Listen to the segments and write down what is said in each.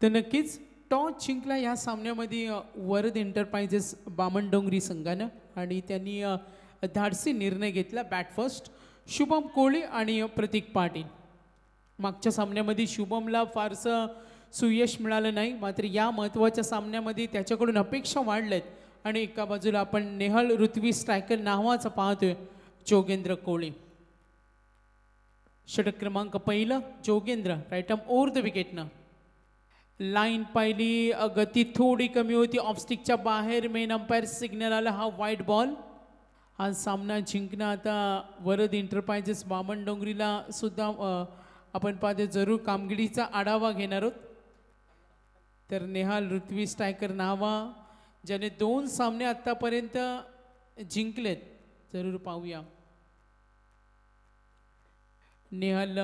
तर नक्कीच टॉस जिंकला या सामन्यामध्ये वरद एंटरप्राइजेस बामणडोंगरी संघानं आणि त्यांनी धाडसी निर्णय घेतला बॅट फर्स्ट शुभम कोळी आणि प्रतीक पाटील. मागच्या सामन्यामध्ये शुभमला फारसं सुयश मिळालं नाही, मात्र या महत्त्वाच्या सामन्यामध्ये त्याच्याकडून अपेक्षा वाढल्यात आणि एका बाजूला आपण नेहल ऋत्वी स्ट्रायकर नावाचा पाहतोय जोगेंद्र कोळी. षटक क्रमांक पहिलं Jogendra right arm over the विकेटनं. लाईन पाहिली, गती थोडी कमी होती, ऑफस्टिकच्या बाहेर मेन अंपायर सिग्नल आला, हा वाईट बॉल. हा सामना जिंकणं आता वरद एंटरप्राइजेस बामणडोंगरीला सुद्धा आपण पाहतो जरूर कामगिरीचा आढावा घेणार आहोत. तर नेहाल ऋत्वी स्ट्रायकर नावा ज्याने 2 सामने आतापर्यंत जिंकलेत, जरूर पाहूया. नेहाल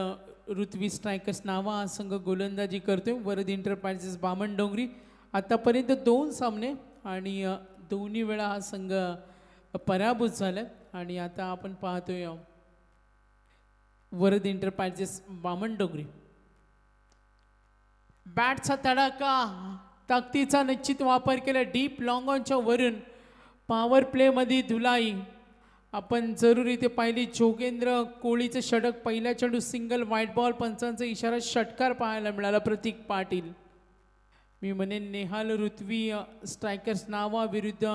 ऋत्वी स्ट्रायकर्स नावा हा संघ गोलंदाजी करतोय वरद एंटरप्राइजेस बामणडोंगरी. आतापर्यंत 2 सामने आणि दोन्ही वेळा हा संघ पराभूत झाला आणि आता आपण पाहतोय वरद एंटरप्राइजेस बामणडोंगरी. बॅटचा तडाका, ताकदीचा निश्चित वापर केला, डीप लॉंग ऑनच्या वरून पॉवर प्लेमध्ये धुलाई. आपण जरूर इथे पाहिली जोगेंद्र कोळीचं षटक, पहिल्या चेंडू सिंगल, व्हाईट बॉल, पंचांचा इशारा, षटकार पाहायला मिळाला प्रतीक पाटील. मी म्हणेन नेहाल ऋत्वी स्ट्रायकर्स नावा विरुद्ध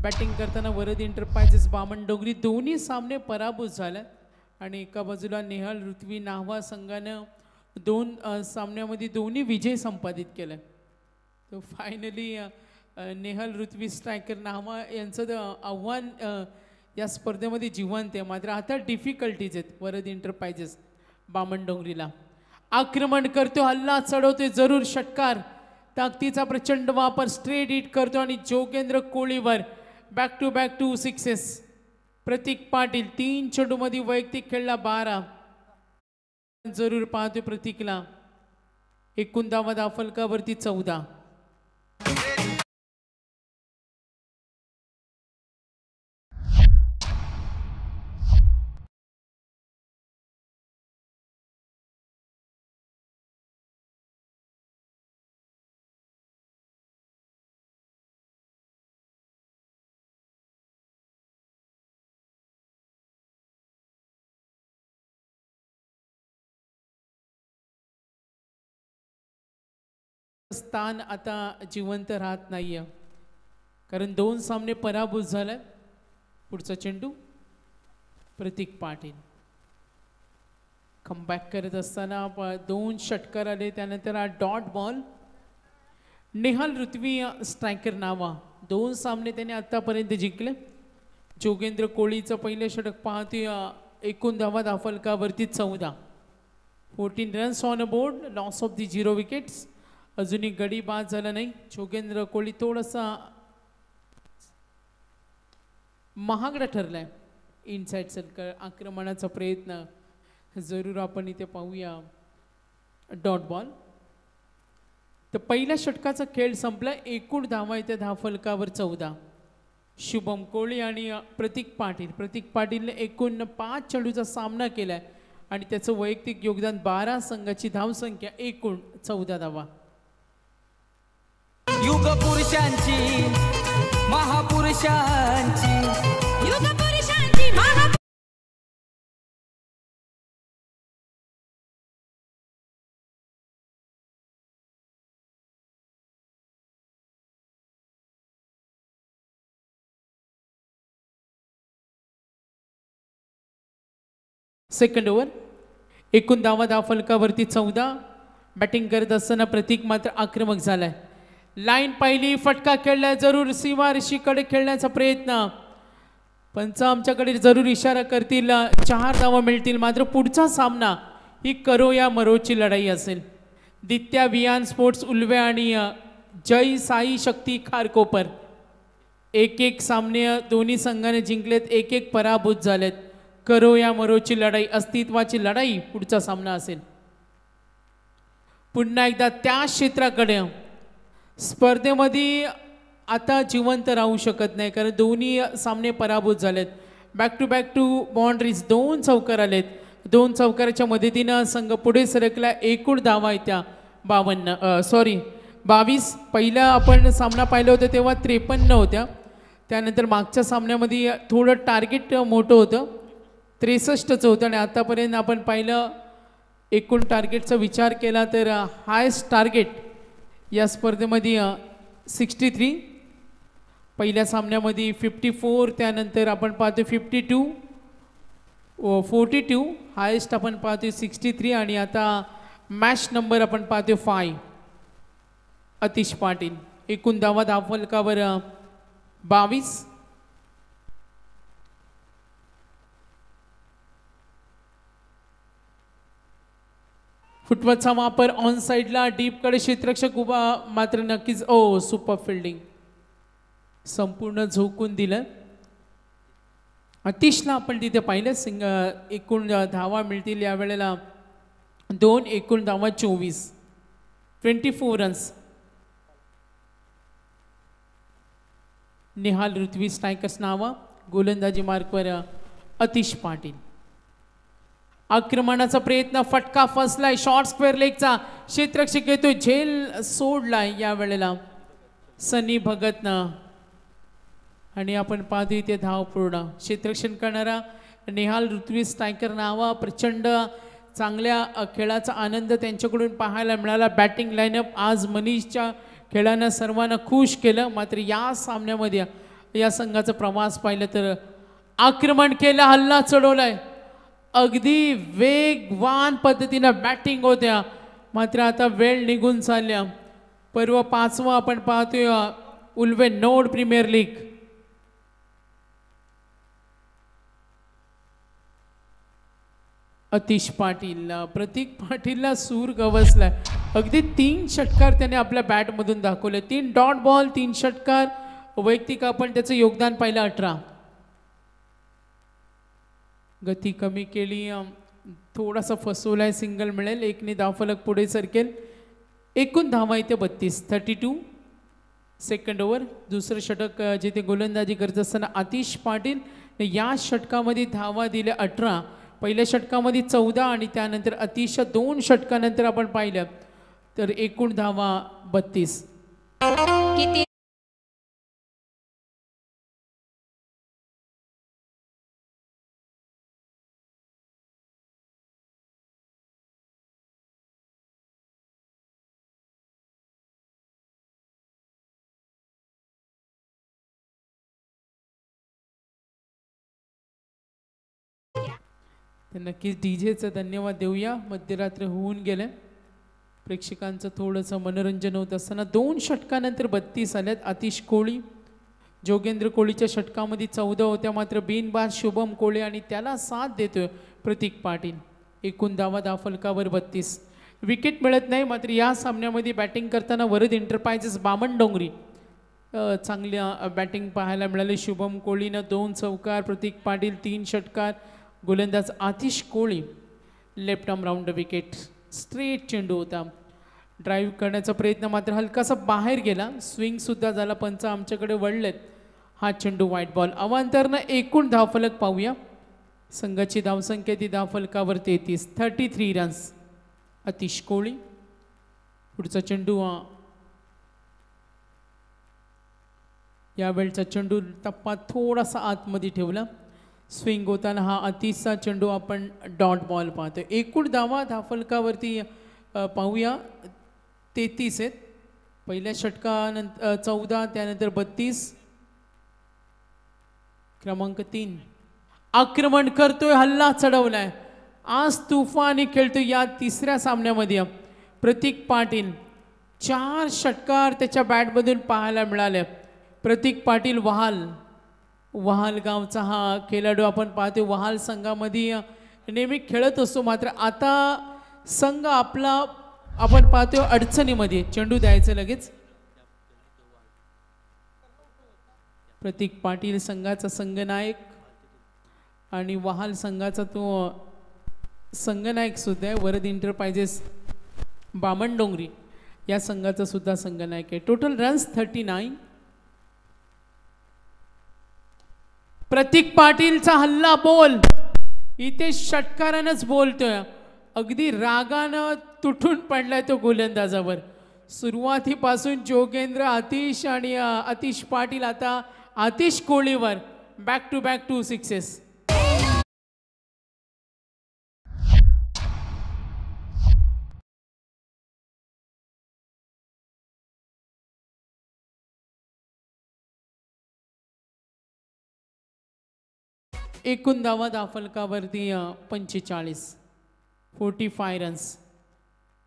बॅटिंग करताना वरद एंटरप्राइजेस बामणडोंगरी दोन्ही सामने पराभूत झाले आणि एका बाजूला नेहाल ऋत्वी नावा संघानं 2 सामन्यामध्ये दोन्ही विजय संपादित केले. तर फायनली नेहाल ऋत्वी स्ट्रायकर नावा यांचं आव्हान या स्पर्धेमध्ये जिवंत आहे, मात्र आता डिफिकल्टीज आहेत वरद एंटरप्राइजेस बामणडोंगरीला. आक्रमण करतो, हल्ला चढवतोय, जरूर षटकार, ताकदीचा प्रचंड वापर, स्ट्रेट हिट करतो आणि जोगेंद्र कोळीवर बॅक टू 2 सिक्सेस. प्रतीक पाटील 3 चेंडूमध्ये वैयक्तिक खेळला 12. जरूर पाहतोय प्रतीकला, एकूण धावा फलकावरती 14. स्थान आता जिवंत राहत नाहीये कारण 2 सामने पराभूत झाले. पुढचा चेंडू प्रतीक पाटील कमबॅक करत असताना 2 षटकार आले, त्यानंतर हा dot ball. Nehal Ritvi striker नावा 2 सामने त्याने आतापर्यंत जिंकले. जोगेंद्र कोळीचं पहिलं षटक पाहतोय, एकूण धावा फलकावरती 14. 14 runs on a board, loss of the 0 wickets. अजूनही गडी बाद झाला नाही. जोगेंद्र कोळी थोडासा महागडा ठरलाय. इनसाइड सर्कल आक्रमणाचा प्रयत्न, जरूर आपण इथे पाहूया डॉट बॉल. तर पहिल्या षटकाचा खेळ संपला, एकूण धावा इथे धावफलकावर 14. शुभम कोळी आणि प्रतीक पाटील. प्रतीक पाटीलने एकूण 5 चेंडूचा सामना केलाय आणि त्याचं वैयक्तिक योगदान 12. संघाची धावसंख्या एकूण 14 धावा. युग पुरुषांची महापुरुषांची युग पुरुषांची महा. सेकंड ओव्हर, एकूण धावा फलकावरती 14. बॅटिंग करत असताना प्रतीक मात्र आक्रमक झालाय. लाईन पाहिली, फटका खेळलाय, जरूर सीमारेषेकडे खेळण्याचा प्रयत्न. पंच आमच्याकडे जरूर इशारा करतील, 4 धावा मिळतील. मात्र पुढचा सामना ही करो या मरोची लढाई असेल. दित्या वियान स्पोर्ट्स उल्वे आणि जय साई शक्ती खारकोपर 1-1 सामने दोन्ही संघाने जिंकलेत, 1-1 पराभूत झालेत. करो या मरोची लढाई, अस्तित्वाची लढाई पुढचा सामना असेल. पुन्हा एकदा त्या क्षेत्राकडे स्पर्धेमध्ये आता जिवंत राहू शकत नाही कारण दोन्ही सामने पराभूत झालेत. बॅक टू बाउंड्रीज, 2 चौकार आलेत. 2 चौकाराच्या मदतीनं संघ पुढे सरकला. एकूण धावा येत्या 22. पहिला आपण सामना पाहिला होता तेव्हा 53 होत्या. त्यानंतर मागच्या सामन्यामध्ये थोडं टार्गेट मोठं होतं, 63चं होतं. आणि आतापर्यंत आपण पाहिलं एकूण टार्गेटचा विचार केला तर हायस्ट टार्गेट या स्पर्धेमध्ये 63. पहिल्या सामन्यामध्ये 54, त्यानंतर आपण पाहतो 52, 42, हायेस्ट आपण पाहतोय 63. आणि आता मॅच नंबर आपण पाहतोय 5. अतिश पाटील एकूण धावा धावफलकावर 22. फुटबॉलचा वापर ऑन साईडला डीपकडे क्षेत्ररक्षक उभा, मात्र नक्कीच सुपर फिल्डिंग, संपूर्ण झोकून दिलं. अतिशला आपण तिथे पाहिलं. एकूण धावा मिळतील यावेळेला 2, एकूण धावा 24, 24 रन्स. निहाल ऋत्वी स्ट्रायकर्स नावा, गोलंदाजी मार्कवर अतिश पाटील. आक्रमणाचा प्रयत्न, फटका फसलाय, शॉर्ट स्क्वेअर लेगचा, क्षेत्ररक्षक येतोय, झेल सोडलाय यावेळेला सनी भगतनं. आणि आपण पाहतो इथे धावपूर्ण क्षेत्ररक्षण करणारा निहाल ऋत्वी स्ट्रायकर नावा. प्रचंड चांगल्या खेळाचा आनंद त्यांच्याकडून पाहायला मिळाला. बॅटिंग लाईनअप आज मनीषच्या खेळानं सर्वांना खुश केलं. मात्र या सामन्यामध्ये या संघाचा प्रवास पाहिलं तर आक्रमण केलं, हल्ला चढवलाय, अगदी वेगवान पद्धतीनं बॅटिंग होत्या. मात्र आता वेळ निघून चालल्या. पर्व 5वा आपण पाहतोय Ulwe node premier league. Atish Patil, Prateek पाटीलला सूर गवसलाय. अगदी 3 षटकार त्याने आपल्या बॅटमधून दाखवले. 3 डॉट बॉल, 3 षटकार. वैयक्तिक आपण त्याचं योगदान पाहिलं 18. गती कमी केली, थोडासा फसवलाय, सिंगल मिळेल, 1ने धावफलक पुढे सरकेल. एकूण धावा इथे 32, 32. Second over. दुसरं षटक जिथे गोलंदाजी करत असताना अतिश पाटील या षटकामध्ये धावा दिल्या 18. पहिल्या षटकामध्ये 14 आणि त्यानंतर अतिश 2 षटकानंतर आपण पाहिलं तर एकूण धावा 32. किती तर नक्कीच डीजेचं धन्यवाद देऊया. मध्यरात्र होऊन गेलं, प्रेक्षकांचं थोडंसं मनोरंजन होत असताना 2 षटकानंतर 32 आल्यात. अतिश कोळी, जोगेंद्र कोळीच्या षटकामध्ये 14 होत्या, मात्र बिनबाद शुभम कोळे आणि त्याला साथ देतोय प्रतीक पाटील. एकूण धावा धावफलकावर 32. विकेट मिळत नाही, मात्र या सामन्यामध्ये बॅटिंग करताना वरद एंटरप्राइजेस बामणडोंगरी चांगल्या बॅटिंग पाहायला मिळाली. शुभम कोळीनं 2 चौकार, प्रतीक पाटील 3 षटकार. गोलंदाज आतिश कोळी left arm round wicket. Straight चेंडू होता, ड्राईव्ह करण्याचा प्रयत्न मात्र हलकासा बाहेर गेला. स्विंगसुद्धा झाला, पंच आमच्याकडे वळलेत. हा चेंडू वाईट बॉल. अवांतरनं एकूण धावफलक पाहूया. संघाची धावसंख्या ती धावफलकावर 33, 33 रन्स. अतिश कोळी. पुढचा चेंडू, यावेळचा चेंडू टप्पा थोडासा आतमध्ये ठेवला. स्विंग होताना हा अतिशचा चेंडू आपण डॉट बॉल पाहतो. एकूण धावा धावफलकावरती पाहूया 33 आहेत. पहिल्या षटकानंतर 14, त्यानंतर 32. क्रमांक 3 आक्रमण करतोय, हल्ला चढवलाय, आज तुफानी खेळतोय. या तिसऱ्या सामन्यामध्ये प्रतीक पाटील 4 षटकार त्याच्या बॅटमधून पाहायला मिळाले. प्रतीक पाटील वहाल गावचा हा खेळाडू आपण पाहतो. वहाल संघामध्ये नेहमी खेळत असतो, मात्र आता संघ आपला आपण पाहतो अडचणीमध्ये. चेंडू द्यायचं लगेच. प्रतीक पाटील संघाचा संघनायक आणि वहाल संघाचा तो संघनायक सुद्धा आहे. वरद एंटरप्राइजेस बामणडोंगरी या संघाचा सुद्धा संघनायक आहे. Total runs 39. प्रतीक पाटीलचा हल्ला बोल, इथे षटकारानंच बोलतोय. अगदी रागानं तुटून पडलाय तो गोलंदाजावर. सुरुवातीपासून जोगेंद्र आतिश आणि आतिश पाटील, आता आतिश कोळीवर बॅक टू बॅक 2 सिक्सेस. एकूण धावा दाफलकावरती 45 रन्स.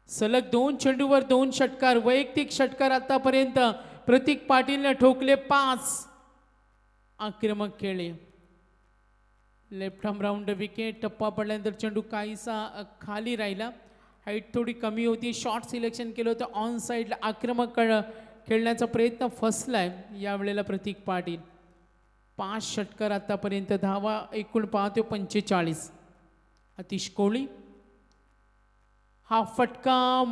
सलग 2 चेंडूवर 2 षटकार, वैयक्तिक षटकार आतापर्यंत प्रतीक पाटीलने ठोकले 5. आक्रमक खेळले. Left arm round wicket. टप्पा पडल्यानंतर चेंडू काहीसा खाली राहिला, हाईट थोडी कमी होती. शॉर्ट सिलेक्शन केलं होतं ऑन साईडला. आक्रमक खेळण्याचा प्रयत्न फसलाय यावेळेला प्रतीक पाटील. 5 षटकार आतापर्यंत, धावा एकूण पाहतो 45. आतिश कोळी हा फटका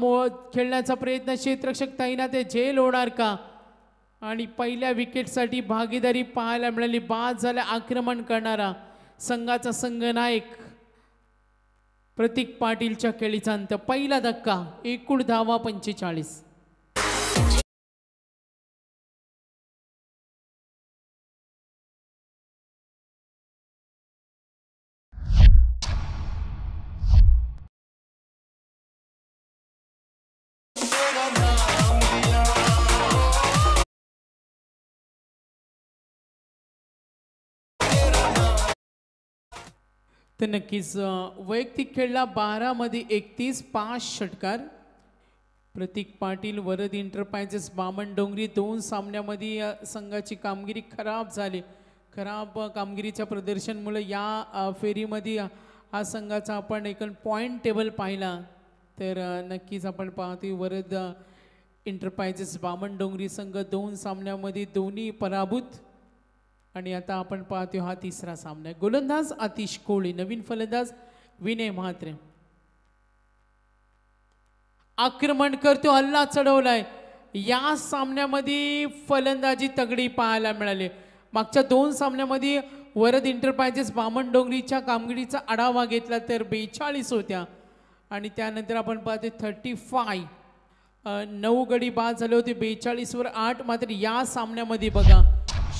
खेळण्याचा प्रयत्न, क्षेत्ररक्षक तैनात आहे, झेल होणार का? आणि पहिल्या विकेटसाठी भागीदारी पाहायला मिळाली. बाद झाल्या आक्रमण करणारा संघाचा संघनायक प्रतीक पाटीलच्या खेळीचा अंत. पहिला धक्का. एकूण धावा 45. तर नक्कीच वैयक्तिक खेळला 12 मध्ये 31, 5 षटकार. प्रतीक पाटील, वरद इंटरप्राइजेस, बामणडोंगरी 2 सामन्यामध्ये संघाची कामगिरी खराब झाली. खराब कामगिरीच्या प्रदर्शनमुळे या फेरीमध्ये हा संघाचा आपण एक पॉईंट टेबल पाहिला तर नक्कीच आपण पाहतो वरद इंटरप्राइजेस बामणडोंगरी संघ 2 सामन्यामध्ये दोन्ही पराभूत. आणि आता आपण पाहतो हा तिसरा सामना. गोलंदाज आतिश कोळी, नवीन फलंदाज विनय म्हात्रे. आक्रमण करतो, हल्ला चढवलाय. या सामन्यामध्ये फलंदाजी तगडी पाहायला मिळाली. मागच्या 2 सामन्यामध्ये वरद इंटरप्राइजेस बामणडोंगरीच्या कामगिरीचा आढावा घेतला तर 42 होत्या आणि त्यानंतर आपण पाहतो 35. 9 गडी बाद झाले होते 42 वर 8. मात्र या सामन्यामध्ये बघा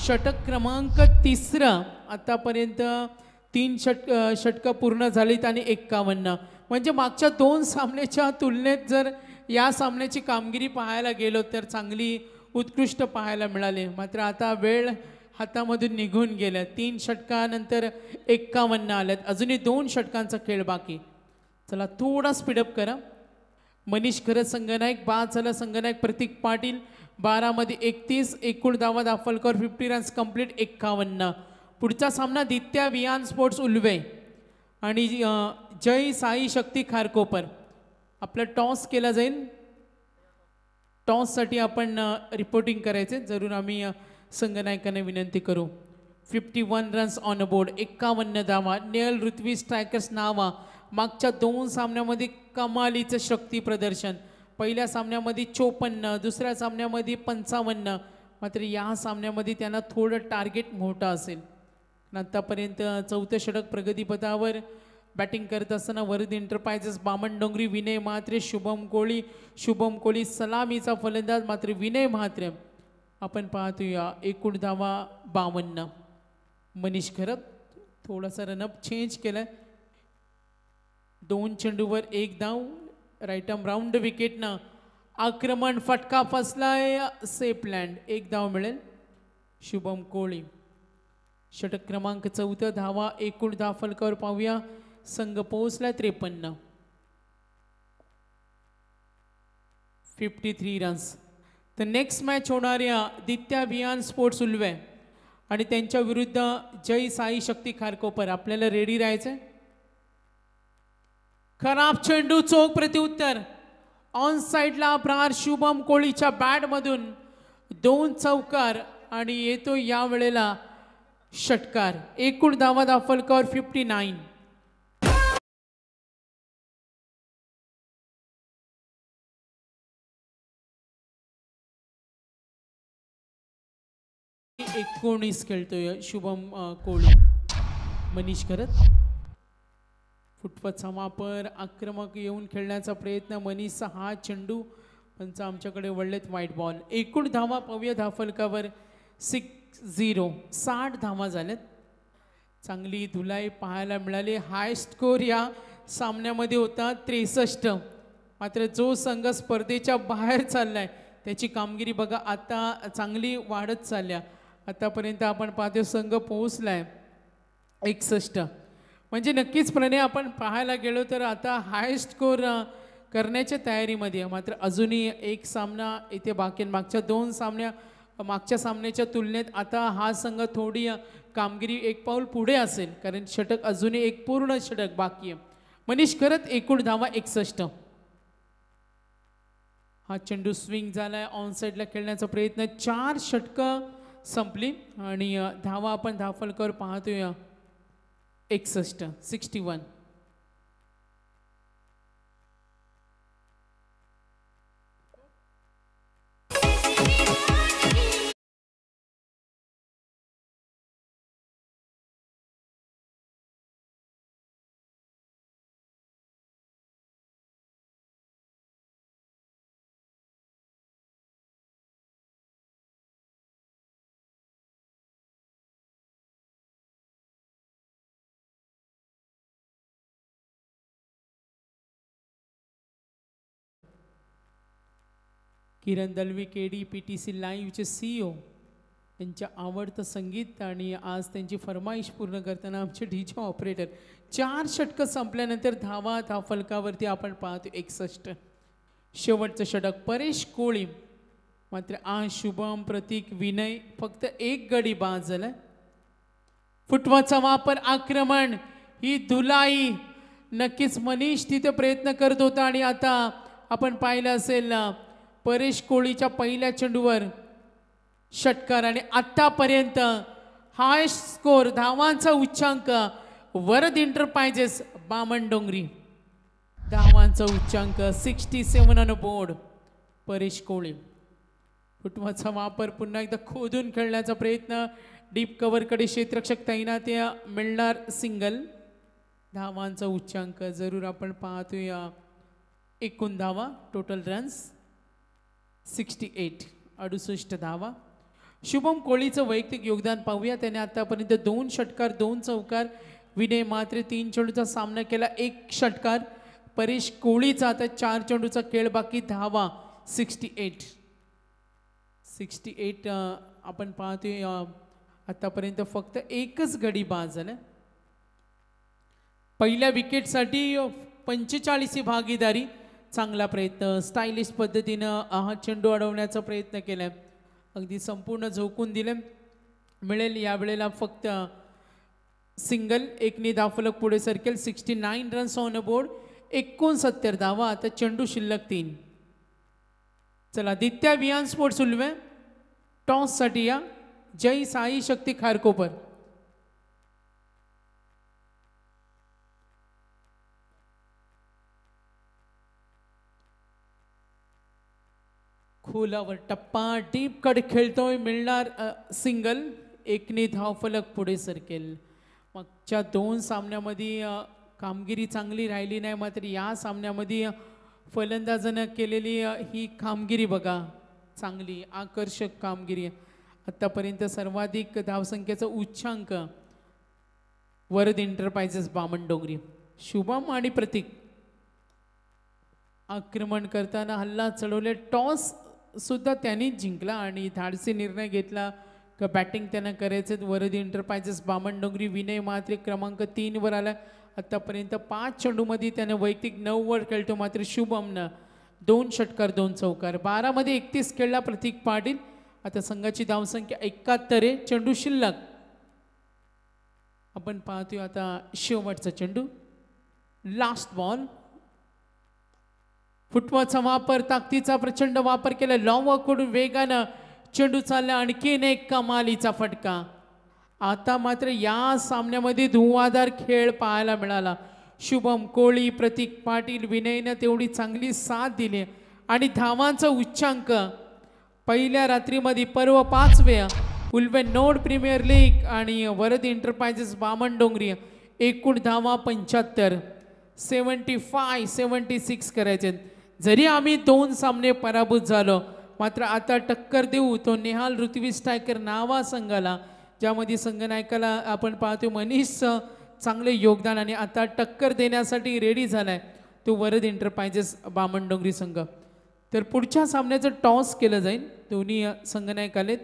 षटक क्रमांक 3. आतापर्यंत 3 षटकं पूर्ण झालीत आणि 51. म्हणजे मागच्या 2 सामन्याच्या तुलनेत जर या सामन्याची कामगिरी पाहायला गेलो तर चांगली उत्कृष्ट पाहायला मिळाले. मात्र आता वेळ हातामधून निघून गेल्या. 3 षटकानंतर 51 आल्यात. अजूनही 2 षटकांचा खेळ बाकी. चला थोडा स्पीडअप करा. मनीष खरं संघनायक, बाद झाला संघनायक प्रतीक पाटील. 12 मध्ये 31, एकूण धावा दाफलकर 50 रन्स कंप्लीट 51. पुढचा सामना दित्या वियान स्पोर्ट्स उल्वे आणि जय साई शक्ती खारकोपर. आपला टॉस केला जाईल. टॉससाठी आपण रिपोर्टिंग करायचे जरूर आम्ही संघनायकांना विनंती करू. 51 रन्स ऑन बोर्ड, 51 धावा. नेल ऋत्वी स्ट्रायकर्स नावा. मागच्या 2 सामन्यामध्ये कमालीचं शक्ती प्रदर्शन. पहिल्या सामन्यामध्ये 54, दुसऱ्या सामन्यामध्ये 55. मात्र या सामन्यामध्ये त्यांना थोडं टार्गेट मोठं असेल. आतापर्यंत 4थं षटक प्रगतीपथावर बॅटिंग करत असताना वरद इंटरप्राइजेस बामणडोंगरी विनय म्हात्रे, शुभम कोळी सलामीचा फलंदाज. मात्र विनय म्हात्रे आपण पाहतोया एकूण धावा 52. मनीष खरत थोडासा रनअप चेंज केलाय. 2 चेंडूवर 1 धाव. राईट आर्म राऊंड विकेटनं आक्रमण, फटका फसलाय, सेफ लँड. 1 धाव मिळेल शुभम कोळी. षटक क्रमांक 4. धावा एकूण दाफलकावर पाहूया. संघ पोहोचला 53. 53 रन्स. तर नेक्स्ट मॅच होणाऱ्या दित्या वियान स्पोर्ट्स उल्वे आणि त्यांच्या विरुद्ध जय साई शक्ती खारकोपर. आपल्याला रेडी राहायचंय. खराब चेंडू, चोख प्रत्युत्तर. ऑन साइडला प्रहार शुभम कोळीच्या बॅटमधून 2 चौकार आणि येतो या वेळेला षटकार. एकूण धावा दाफलकर 59. खेळतोय शुभम कोळी. मनीष खरत फुटपाथचा वापर, आक्रमक येऊन खेळण्याचा प्रयत्न, मनीषचा हा चेंडू पंच आमच्याकडे वळलेत, व्हाईट बॉल. एकूण धावा पाहूया धाफलकावर 6-0, 60 धावा झाल्यात. चांगली धुलाई पाहायला मिळाली. हाय स्कोर या सामन्यामध्ये होता 63. मात्र जो संघ स्पर्धेच्या बाहेर चाललाय त्याची कामगिरी बघा आता चांगली वाढत चालल्या. आतापर्यंत आपण पाहतो संघ पोहोचलाय 61. म्हणजे नक्कीच प्रणय आपण पाहायला गेलो तर आता हाय स्कोर करण्याच्या तयारीमध्ये. मात्र अजूनही एक सामना इथे बाकी, मागच्या सामन्याच्या तुलनेत आता हा संघ थोडी कामगिरी एक पाऊल पुढे असेल, कारण षटक अजूनही एक पूर्ण षटक बाकी आहे. मनीष करत एकूण धावा 61. हा चेंडू स्विंग झालाय, ऑन साईडला खेळण्याचा प्रयत्न. 4 षटकं संपली आणि धावा आपण धाफलकर पाहतोय 61. किरण दलवी केडी PTC लाईव्हचे CEO यांच्या आवडतं संगीत आणि आज त्यांची फरमाईश पूर्ण करताना आमचे डीजे ऑपरेटर. 4 षटकं संपल्यानंतर धावा धाफलकावरती आपण पाहतो 61. शेवटचं षटक परेश कोळी. मात्र आज शुभम, प्रतीक, विनय फक्त एक गडी बाद झालाय. फुटवाचा वापर, आक्रमण, ही धुलाई नक्कीच मनीष तिथे प्रयत्न करत होता आणि आता आपण पाहिलं असेल परेश कोळीच्या पहिल्या चेंडूवर षटकार आणि आतापर्यंत हाय स्कोर धावांचा उच्चांक वरद एंटरप्राइजेस बामणडोंगरी. धावांचा उच्चांक 67 ऑन बोर्ड परेश कोळी. फुटवाचा वापर, पुन्हा एकदा खोदून खेळण्याचा प्रयत्न, डीप कव्हरकडे क्षेत्ररक्षक तैनात, मिळणार सिंगल. धावांचा उच्चांक जरूर आपण पाहतोय. एकूण धावा टोटल रन्स 68, 68 धावा. शुभम कोळीचं वैयक्तिक योगदान पाहूया. त्याने आतापर्यंत 2 षटकार 2 चौकार. विनय मात्र 3 चेंडूचा सामना केला, 1 षटकार. परेश कोळीचा आता 4 चेंडूचा खेळ बाकी. धावा 68. आपण पाहतोय आतापर्यंत फक्त एकच गडी बाद झाला. पहिल्या विकेटसाठी 45 भागीदारी. चांगला प्रयत्न, स्टायलिश पद्धतीनं हा चेंडू अडवण्याचा प्रयत्न केलाय. अगदी संपूर्ण झोकून दिले. मिळेल यावेळेला फक्त सिंगल. एकने धाफलक पुढे सरकेल. 69 रन्स ऑन बोर्ड, 69 धावा. आता चेंडू शिल्लक 3. चला दित्या विहान स्पोर्ट्स उल्वे टॉस साठी या. जय साई शक्ती खारकोपर. खोलावर टप्पा, डीप कडे खेळतोय, मिळणार सिंगल. एकने धावफलक पुढे सरकेल. मागच्या 2 सामन्यामध्ये कामगिरी चांगली राहिली नाही, मात्र या सामन्यामध्ये फलंदाजानं केलेली ही कामगिरी बघा, चांगली आकर्षक कामगिरी. आतापर्यंत सर्वाधिक धावसंख्येचा उच्चांक वरद एंटरप्राइजेस बामणडोंगरी. शुभम आणि प्रतीक आक्रमण करताना हल्ला चढवले. टॉस सुद्धा त्यांनीच जिंकला आणि धाडसी निर्णय घेतला का बॅटिंग त्यांना करायचं. वरद एंटरप्राइजेस बामणडोंगरी. विनय मात्र क्रमांक 3 वर आला. आतापर्यंत 5 चेंडूमध्ये त्याने वैयक्तिक 9 वर खेळतो. मात्र शुभमनं 2 षटकार 2 चौकार. 12 मध्ये 31 खेळला प्रतीक पाटील. आता संघाची धावसंख्या 71 आहे. चेंडू शिल्लक. आपण पाहतोय आता शेवटचा चेंडू, लास्ट बॉल. फुटवाचा वापर, ताकदीचा प्रचंड वापर केला. लॉंगकडून वेगानं चेंडू चालला. आणखीन एक कमालीचा फटका. आता मात्र या सामन्यामध्ये धुवाधार खेळ पाहायला मिळाला. शुभम कोळी, प्रतीक पाटील, विनयनं तेवढी चांगली साथ दिली आणि धावांचा उच्चांक पहिल्या रात्रीमध्ये पर्व 5 वेळा उल्वे नोड प्रीमियर लीग आणि वरद एंटरप्राइजेस बामणडोंगरी. एकूण धावा 75. 76 करायचे. जरी आम्ही 2 सामने पराभूत झालो, मात्र आता टक्कर देऊ तो नेहाल ऋत्वी स्ट्रायकर नावा संघाला, ज्यामध्ये संघनायकाला आपण पाहतो मनीष चांगले योगदान आणि आता टक्कर देण्यासाठी रेडी झालाय तो वरद एंटरप्राइजेस बामणडोंगरी संघ. तर पुढच्या सामन्याचं टॉस केलं जाईल. दोन्ही संघनायक आलेत.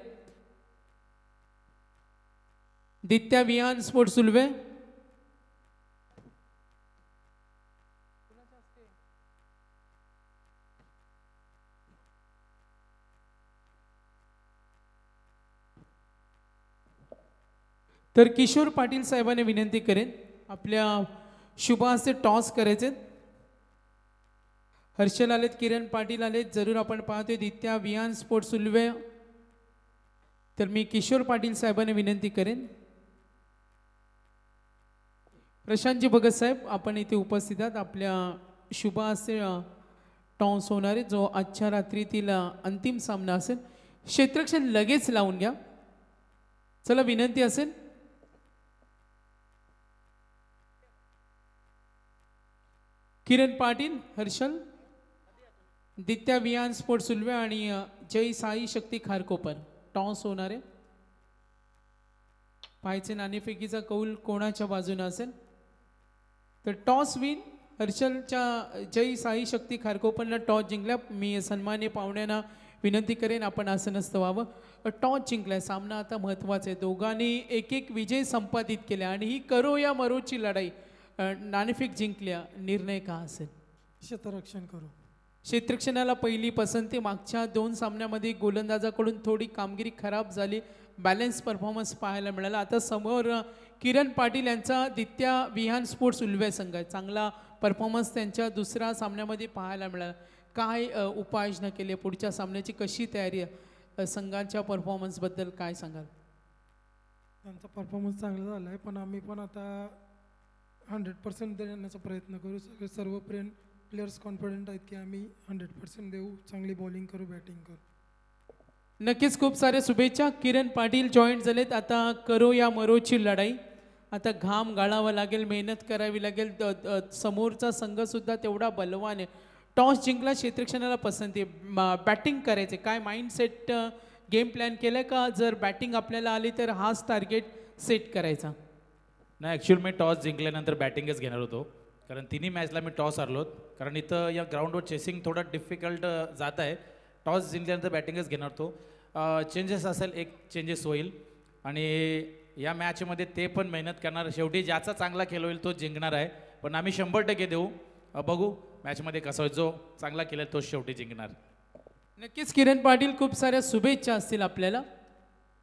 दित्या विहान स्पोर्ट्स सुलवे, तर किशोर पाटील साहेबांनी विनंती करेन आपल्या शुभ हस्ते टॉस करायचे. हर्षल आलेत, किरण पाटील आलेत. जरूर आपण पाहतोय दित्या विहान स्पोर्ट्स सुलवे. तर मी किशोर पाटील साहेबांनी विनंती करेन. प्रशांतजी भगत साहेब आपण इथे उपस्थित आहात. आपल्या शुभ हस्ते टॉस होणार आहे, जो आजच्या रात्रीतील अंतिम सामना असेल. क्षेत्ररक्षण लगेच लावून घ्या. चला विनंती असेल. किरण पाटील, हर्षल, दित्या विहान स्पोर्ट्स सुलवे आणि जय साई शक्ती खारकोपर टॉस होणार आहे. पाहायचे नाणेफेकीचा कौल कोणाच्या बाजूने असेल. तर टॉस विन हर्षलच्या जय साई शक्ती खारकोपरला टॉस जिंकल्या. मी सन्मान्य पाहुण्यांना विनंती करेन आपण आसनस्थ व्हावं. टॉस जिंकलाय. सामना आता महत्त्वाचा आहे. दोघांनी एक विजय संपादित केले आणि ही करो या मरोची लढाई नाणेफेक जिंकल्या. निर्णय का असेल? क्षेत्ररक्षण करू. क्षेत्ररक्षणाला पहिली पसंती. मागच्या 2 सामन्यामध्ये गोलंदाजाकडून थोडी कामगिरी खराब झाली, बॅलन्स परफॉर्मन्स पाहायला मिळाला. आता समोर किरण पाटील यांचा दित्या विहान स्पोर्ट्स उल्वे संघ आहे. चांगला परफॉर्मन्स त्यांच्या दुसऱ्या सामन्यामध्ये पाहायला मिळाला. काय उपाययोजना केली? पुढच्या सामन्याची कशी तयारी आहे? संघाच्या परफॉर्मन्सबद्दल काय सांगाल? त्यांचा परफॉर्मन्स चांगला झाला आहे, पण आम्ही पण आता 100% देण्याचा प्रयत्न करू. सर्व प्लेयर्स कॉन्फिडंट आहेत की आम्ही 100% देऊ. चांगली बॉलिंग करू, बॅटिंग करू. नक्कीच खूप साऱ्या शुभेच्छा. किरण पाटील जॉईंट झालेत. आता करो या मरोची लढाई. आता घाम गाळावा लागेल, मेहनत करावी लागेल. समोरचा संघ सुद्धा तेवढा बलवान आहे. टॉस जिंकला, क्षेत्ररक्षणाला पसंती. बॅटिंग करायचे काय माइंडसेट गेम प्लॅन केलं का? जर बॅटिंग आपल्याला आली तर हाच टार्गेट सेट करायचा? नाही, ॲक्च्युअली मी टॉस जिंकल्यानंतर बॅटिंगच घेणार होतो, कारण तिन्ही मॅचला मी टॉस हरलो. कारण इथं या ग्राउंडवर चेसिंग थोडं डिफिकल्ट जात आहे. टॉस जिंकल्यानंतर बॅटिंगच घेणार होतो. चेंजेस असेल, एक चेंजेस होईल आणि या मॅचमध्ये ते पण मेहनत करणार. शेवटी ज्याचा चांगला खेळ होईल तो जिंकणार आहे, पण आम्ही 100% देऊ. बघू मॅचमध्ये कसं होईल. जो चांगला केला तो शेवटी जिंकणार. नक्कीच किरण पाटील, खूप साऱ्या शुभेच्छा असतील आपल्याला.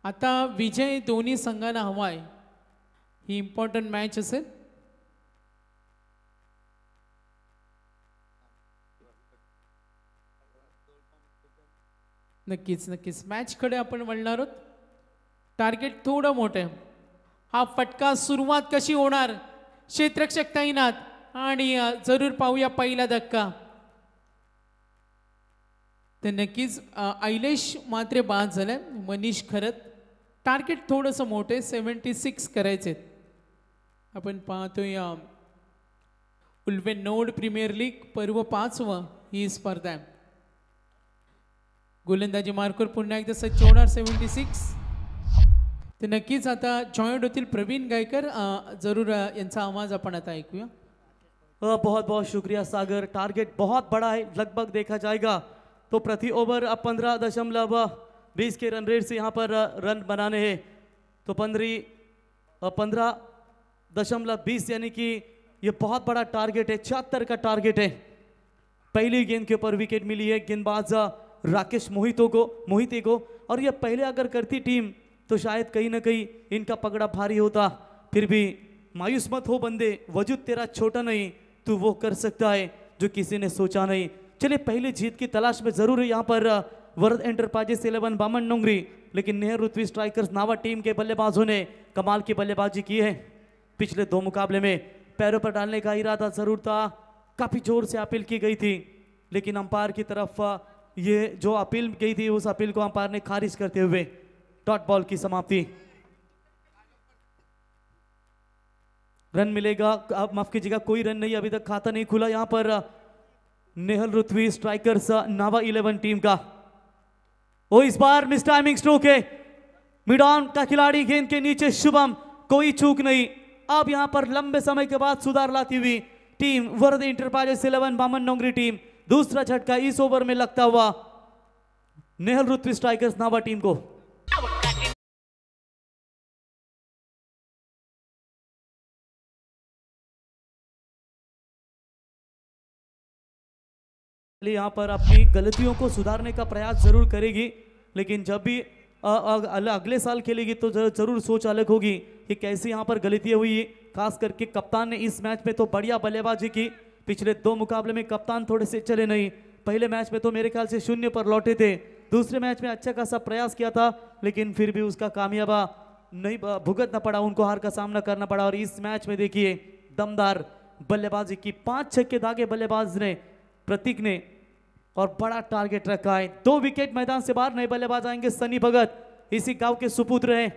आता विजय दोन्ही संघांना हवा आहे. ही इम्पॉर्टंट मॅच असेल. नक्कीच मॅचकडे आपण वळणार आहोत. टार्गेट थोडं मोठं आहे. हा फटका सुरुवात कशी होणार? क्षेत्ररक्षक तैनात आणि जरूर पाहूया पहिला धक्का. तर नक्कीच ऐलेश मात्रे बाद झाले. मनीष खरत. टार्गेट थोडंसं मोठे 76 करायचे. आपण पाहतोय उल्वे नोड प्रीमियर लीग पर्व 5वा ही स्पर्धा आहे. गोलंदाजी मार्कर पुन्हा एकदा सज्ज होणार 76. तर नक्कीच आता जॉईंट होतील प्रवीण गायकर. जरूर यांचा आवाज आपण आता ऐकूया. बहुत बहुत शुक्रिया सागर. टारगेट बहुत बड़ा है. लगभग देखा जाएगा तो प्रति ओवर 15.20 के रन रेट से यहाँ पर रन बनाने हैं. तो 15.20 यानी कि ये बहुत बड़ा टारगेट है. 76 का टारगेट है. पहली गेंद के ऊपर विकेट मिली है गेंदबाज राकेश मोहिते को. और ये पहले अगर करती टीम तो शायद कहीं ना कहीं इनका पकड़ा भारी होता. फिर भी मायूस मत हो बंदे, वजूद तेरा छोटा नहीं, तू वो कर सकता है जो किसी ने सोचा नहीं. चलिए पहले जीत की तलाश में जरूर है यहाँ पर वरद एंटरप्राइजेस 11 बामणडोंगरी, लेकिन नेहरू ऋत्वी स्ट्राइकर्स नावा टीम के बल्लेबाजों ने कमाल की बल्लेबाजी की है. पिछले 2 मुकाबले में पैरों पर डालने का इरादा जरूर था. काफी जोर से अपील की गई थी, लेकिन अंपायर की तरफ ये जो अपील गई थी उस अपील को अंपायर ने खारिज करते हुए डॉट बॉल की समाप्ति. रन मिलेगा, अब माफ कीजिएगा कोई रन नहीं, अभी तक खाता नहीं खुला यहाँ पर नेहल रुथवी स्ट्राइकर्स नावा 11 टीम का। ओ इस बार मिस टाइमिंग स्ट्रोक है, मिड ऑन का खिलाड़ी गेंद के नीचे शुभम, कोई चूक नहीं। अब यहां पर लंबे समय के बाद सुधार लाती हुई टीम वर्दी इंटरप्राइजेस 11 बामन नोंगरी टीम, दूसरा झटका इस ओवर में लगता हुआ नेहल रुथवी स्ट्राइकर्स नावा टीम को। यहां पर अपनी गलतियों को सुधारने का प्रयास जरूर करेगी, लेकिन जब भी अगले साल खेलेगी तो जरूर सोच अलग होगी कि कैसे यहां पर गलतियां हुई। खास करके कप्तान ने इस मैच में तो बढ़िया बल्लेबाजी की, पिछले 2 मुकाबले में कप्तान थोड़े से चले नहीं। पहले मैच में तो मेरे ख्याल से 0 पर लौटे थे, दूसरे मैच में अच्छा खासा प्रयास किया था, लेकिन फिर भी उसका कामयाबा नहीं भुगतना पड़ा, उनको हार का सामना करना पड़ा। और इस मैच में देखिए दमदार बल्लेबाजी की, 5 छक्के दागे बल्लेबाज ने, प्रतीक ने, और बड़ा टारगेट रखा है। 2 विकेट मैदान से बाहर, नए बल्लेबाज आएंगे सनी भगत, इसी गांव के सुपुत्र हैं।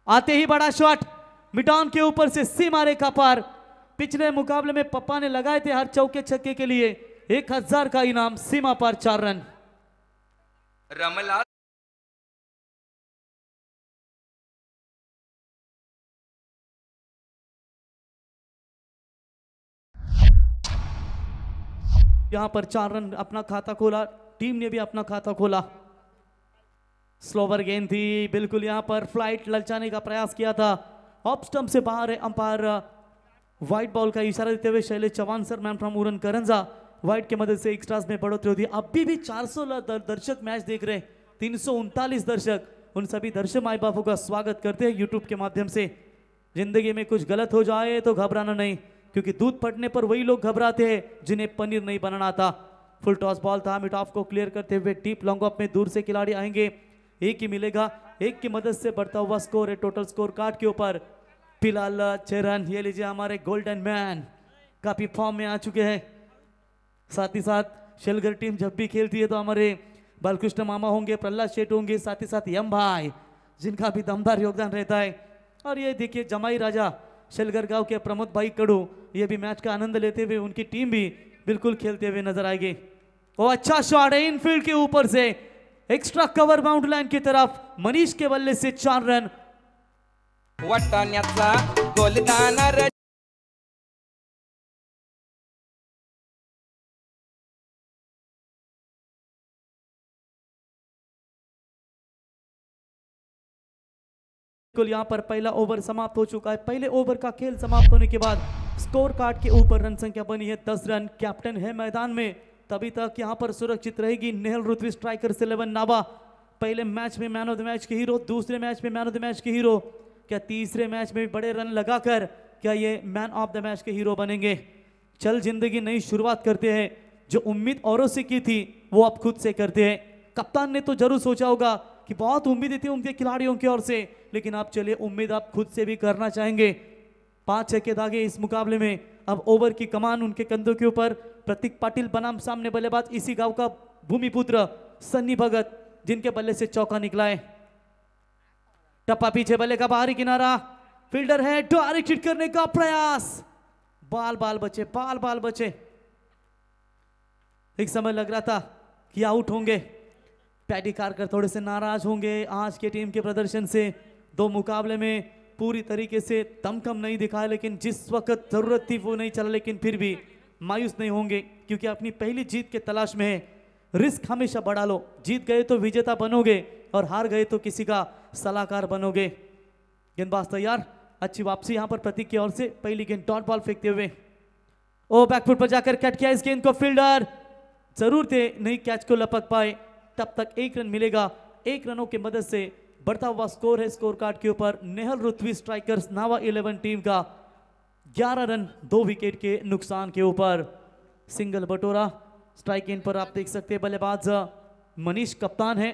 आते ही बड़ा शॉट मिडान के ऊपर से सीमा रेखा पार। पिछले मुकाबले में पप्पा ने लगाए थे हर चौके छक्के के लिए 1000 का इनाम, सीमा पार 4 रन। रमलाल यहां पर 4 रन अपना खाता खोला, टीम ने भी अपना खाता खोला। स्लोवर गेंद थी, बिल्कुल यहां पर फ्लाइट ललचाने का प्रयास किया था, ऑफ स्टंप से बाहर है। अंपायर व्हाइट बॉल का इशारा देते हुए Shailesh Chauhan sir man from Uran Karanja, white की मदद से एक्स्ट्रास में बढ़ोतरी होती है। अभी भी 400 दर्शक मैच देख रहे हैं, 339 दर्शक, उन सभी दर्शक माई बापों का स्वागत करते हैं यूट्यूब के माध्यम से। जिंदगी में कुछ गलत हो जाए तो घबराना नहीं, क्योंकि दूध फटने पर वही लोग घबराते हैं जिन्हें पनीर नहीं बनाना आता। फुल टॉस बॉल था, मिड ऑफ को क्लियर करते हुए डीप लॉन्ग ऑफ में दूर से खिलाड़ी आएंगे, एक ही मिलेगा, एक की मदद से बढ़ता हुआ स्कोर है टोटल स्कोर कार्ड के ऊपर। फिलहाल 6 रन, ये लीजिए हमारे गोल्डन मैन काफी फॉर्म में आ चुके हैं। साथ ही साथ शेलगर टीम जब भी खेलती है तो हमारे बालकृष्ण मामा होंगे, प्रहलाद शेठ होंगे, साथ ही साथ यम भाई, जिनका भी दमदार योगदान रहता है। और ये देखिए जमाई राजा शेलगर गांव के प्रमोद भाई कड़ू, ये भी मैच का आनंद लेते हुए उनकी टीम भी बिल्कुल खेलते हुए नजर आएगी। और अच्छा शॉट है इनफील्ड के ऊपर से, एक्स्ट्रा कवर बाउंड्री लाइन की तरफ, मनीष के बल्ले से 4 रन। वाटाण्याचा गोलदाना बिल्कुल यहाँ पर पहला ओवर समाप्त हो चुका है। पहले ओवर का खेल समाप्त होने के बाद स्कोर कार्ड के ऊपर रन संख्या बनी है 10 रन। कैप्टन है मैदान में, तभी तक यहाँ पर सुरक्षित रहेगी नेहल रुथवी स्ट्राइकर्स 11 नावा। पहले मैच में मैन ऑफ द मैच के हीरो, दूसरे मैच में मैन ऑफ द मैच के हीरो, क्या तीसरे मैच में बड़े रन लगाकर क्या ये मैन ऑफ द मैच के हीरो बनेंगे? चल जिंदगी नई शुरुआत करते हैं, जो उम्मीद औरों से की थी वो अब खुद से करते हैं। कप्तान ने तो जरूर सोचा होगा कि बहुत उम्मीदें थी उनके खिलाड़ियों की ओर से, लेकिन आप चलिए उम्मीद आप खुद से भी करना चाहेंगे। 5 छक्के दागे इस मुकाबले में, अब ओवर की कमान उनके कंधों के ऊपर। प्रतीक पाटिल बनाम सामने बल्लेबाज, इसी गांव का भूमिपुत्र सन्नी भगत, जिनके बल्ले से चौका निकला है। टप्पा पीछे बल्ले का बाहरी किनारा, फील्डर है, डायरेक्ट हिट करने का प्रयास, बाल बाल बचे, बाल बाल बचे। एक समय लग रहा था कि आउट होंगे, पैडी कारकर थोड़े से नाराज होंगे आज के टीम के प्रदर्शन से। 2 मुकाबले में पूरी तरीके से दमखम नहीं दिखाया, लेकिन जिस वक्त जरूरत थी वो नहीं चला, लेकिन फिर भी मायूस नहीं होंगे, क्योंकि अपनी पहली जीत के तलाश में है। रिस्क हमेशा बढ़ा लो, जीत गए तो विजेता बनोगे और हार गए तो किसी का सलाहकार बनोगे। गेंदबाज तैयार, अच्छी वापसी यहाँ पर प्रतीक की ओर से। पहली गेंद डॉट बॉल फेंकते हुए, ओ बैकफुट पर जाकर कैच किया इस गेंद को, फील्डर जरूर थे, नहीं कैच को लपक पाए। तब तक 1 रन मिलेगा, 1 रनों की मदद से बढ़ता हुआ स्कोर है स्कोर कार्ड के ऊपर नेहल रुथवी स्ट्राइकर्स नावा 11 टीम का 11 रन 2 विकेट के नुकसान के ऊपर। सिंगल बटोरा, स्ट्राइक इन पर आप देख सकते हैं बल्लेबाज मनीष कप्तान है।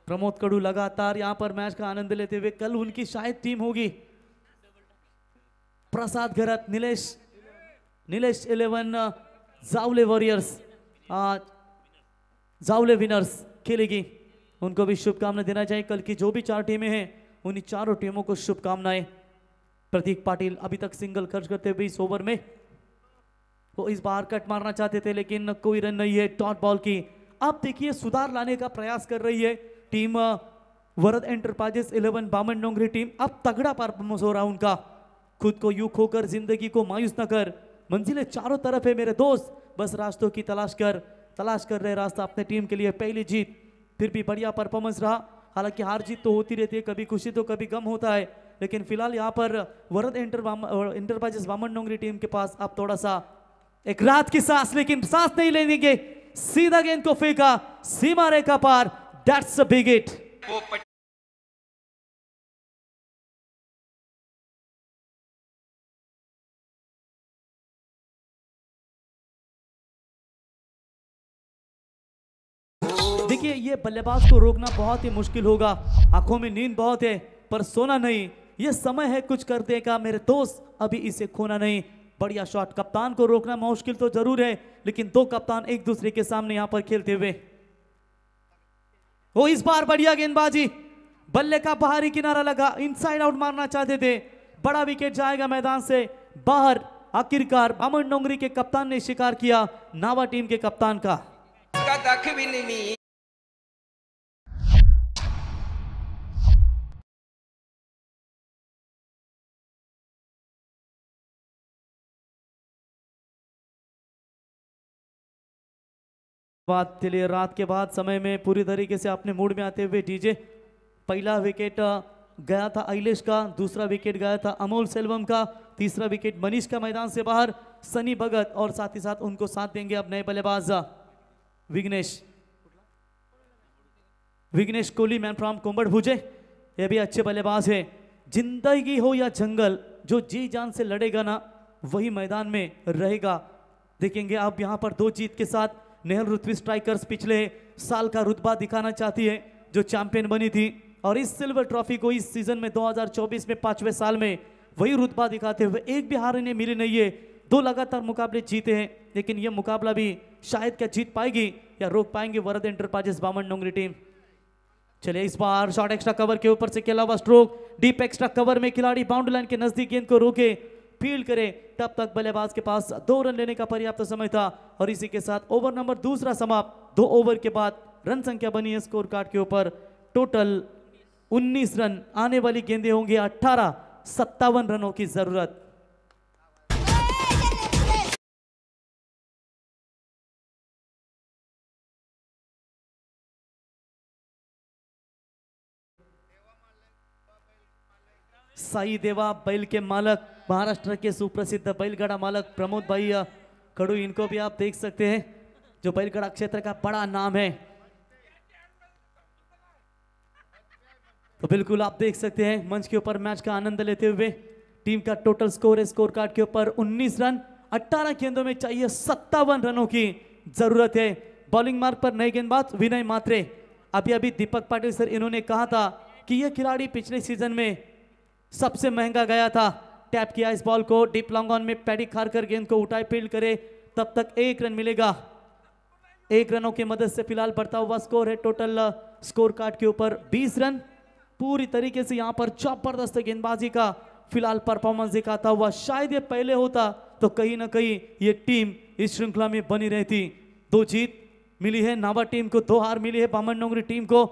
प्रमोद कड़ू लगातार यहां पर मैच का आनंद लेते हुए, कल उनकी शायद टीम होगी प्रसाद घरत, नीलेश 11 जावले वॉरियर्स, जावले विनर्स खेलेगी। उनको भी शुभकामनाएं देना चाहिए। कल की जो भी 4 टीमें हैं उन्हीं चारों टीमों को शुभकामनाएं। प्रतीक पाटिल अभी तक सिंगल खर्च करते हुए इस ओवर में, वो इस बार कट मारना चाहते थे लेकिन कोई रन नहीं है डॉट बॉल की। अब देखिए सुधार लाने का प्रयास कर रही है टीम वरद एंटरप्राइजेस 11 बामन डोंगरी टीम। अब तगड़ा परफॉर्मेंस हो रहा है उनका। खुद को यूं खोकर जिंदगी को मायूस न कर, मंजिलें चारों तरफ है मेरे दोस्त, बस रास्तों की तलाश कर रहे रास्ता अपने टीम के लिए। पहली जीत, फिर भी बढ़िया परफॉर्मेंस रहा। हालांकि हार जीत तो होती रहती है, कभी खुशी तो कभी गम होता है, लेकिन फिलहाल यहाँ पर वरद एंटरप्राइजेस बामन डोंगरी टीम के पास अब थोड़ा सा एक रात की सांस, लेकिन सांस नहीं लेने के सीधा गेंद को फेंका सीमा रेखा पार। That's a big hit. Popat देखिए ये बल्लेबाज को रोकना बहुत ही मुश्किल होगा, आंखों में नींद बहुत है पर सोना नहीं, ये समय है कुछ करने का मेरे दोस्त, अभी इसे खोना नहीं। बढ़िया शॉट, कप्तान को रोकना मुश्किल तो जरूर है, लेकिन दो कप्तान एक दूसरे के सामने यहां पर खेलते हुए। वो इस बार बढ़िया गेंदबाजी, बल्ले का बाहरी किनारा लगा, इनसाइड आउट मारना चाहते थे, बड़ा विकेट जाएगा मैदान से बाहर। आखिरकार बामन डोंगरी के कप्तान ने शिकार किया नावा टीम के कप्तान का। का दख भी नहीं। बात के लिए रात के बाद समय में पूरी तरीके से अपने मूड में आते हुए डीजे, पहला विकेट गया था अखिलेश का, दूसरा विकेट गया था अमोल सेल्वम का, तीसरा विकेट मनीष का मैदान से बाहर सनी भगत, और साथ ही साथ उनको साथ देंगे अब नए बल्लेबाज विघ्नेश कोहली मैन फ्रॉम कुंबड़ भुजे, ये भी अच्छे बल्लेबाज है। जिंदगी हो या जंगल, जो जी जान से लड़ेगा ना वही मैदान में रहेगा। देखेंगे अब यहाँ पर दो जीत के साथ नेहल रुतवी स्ट्राइकर्स पिछले साल का रुतबा दिखाना चाहती है जो चैंपियन बनी थी, और इस सिल्वर ट्रॉफी को इस सीजन में 2024 में 5वें साल में वही रुतबा दिखाते हुए एक भी हार इन्हें मिली नहीं है। दो लगातार मुकाबले जीते हैं, लेकिन यह मुकाबला भी शायद क्या जीत पाएगी या रोक पाएंगे वरद एंटरप्राइजेस बामन डोंगरी टीम। चलिए इस बार शॉट एक्स्ट्रा कवर के ऊपर से खेला हुआ स्ट्रोक, डीप एक्स्ट्रा कवर में खिलाड़ी बाउंड्री लाइन के नजदीक गेंद को रोके फील्ड करे, तब तक बल्लेबाज के पास 2 रन लेने का पर्याप्त समय था, और इसी के साथ ओवर नंबर दूसरा समाप्त। 2 ओवर के बाद रन संख्या बनी है स्कोर कार्ड के ऊपर टोटल 19 रन। आने वाली गेंदें होंगी 18, 57 रनों की जरूरत। साई देवा बैल के मालक, महाराष्ट्र के सुप्रसिद्ध बैलगाड़ा मालक प्रमोद भाई खड़ू, इनको भी आप देख सकते हैं, जो बैलगाड़ा क्षेत्र का बड़ा नाम है। तो बिल्कुल आप देख सकते हैं मंच के ऊपर मैच का आनंद लेते हुए। टीम का टोटल स्कोर है स्कोर कार्ड के ऊपर 19 रन, 18 गेंदों में चाहिए 57 रनों की जरूरत है। बॉलिंग मार्ग पर नए गेंदबाज विनय मात्रे। अभी दीपक पाटिल सर इन्होंने कहा था कि यह खिलाड़ी पिछले सीजन में सबसे महंगा गया था। टैप किया इस बॉल को, डीप लॉन्ग ऑन में पैडी खारकर गेंद को उठाए फील्ड करे, तब तक 1 रन मिलेगा। 1 रनों की मदद से फिलहाल बढ़ता हुआ स्कोर है टोटल स्कोर कार्ड के ऊपर 20 रन। पूरी तरीके से यहां पर जबरदस्त गेंदबाजी का फिलहाल परफॉर्मेंस दिखाता हुआ, शायद ये पहले होता तो कहीं ना कहीं ये टीम इस श्रृंखला में बनी रहती। 2 जीत मिली है नावा टीम को, 2 हार मिली है बामन डोंगरी टीम को।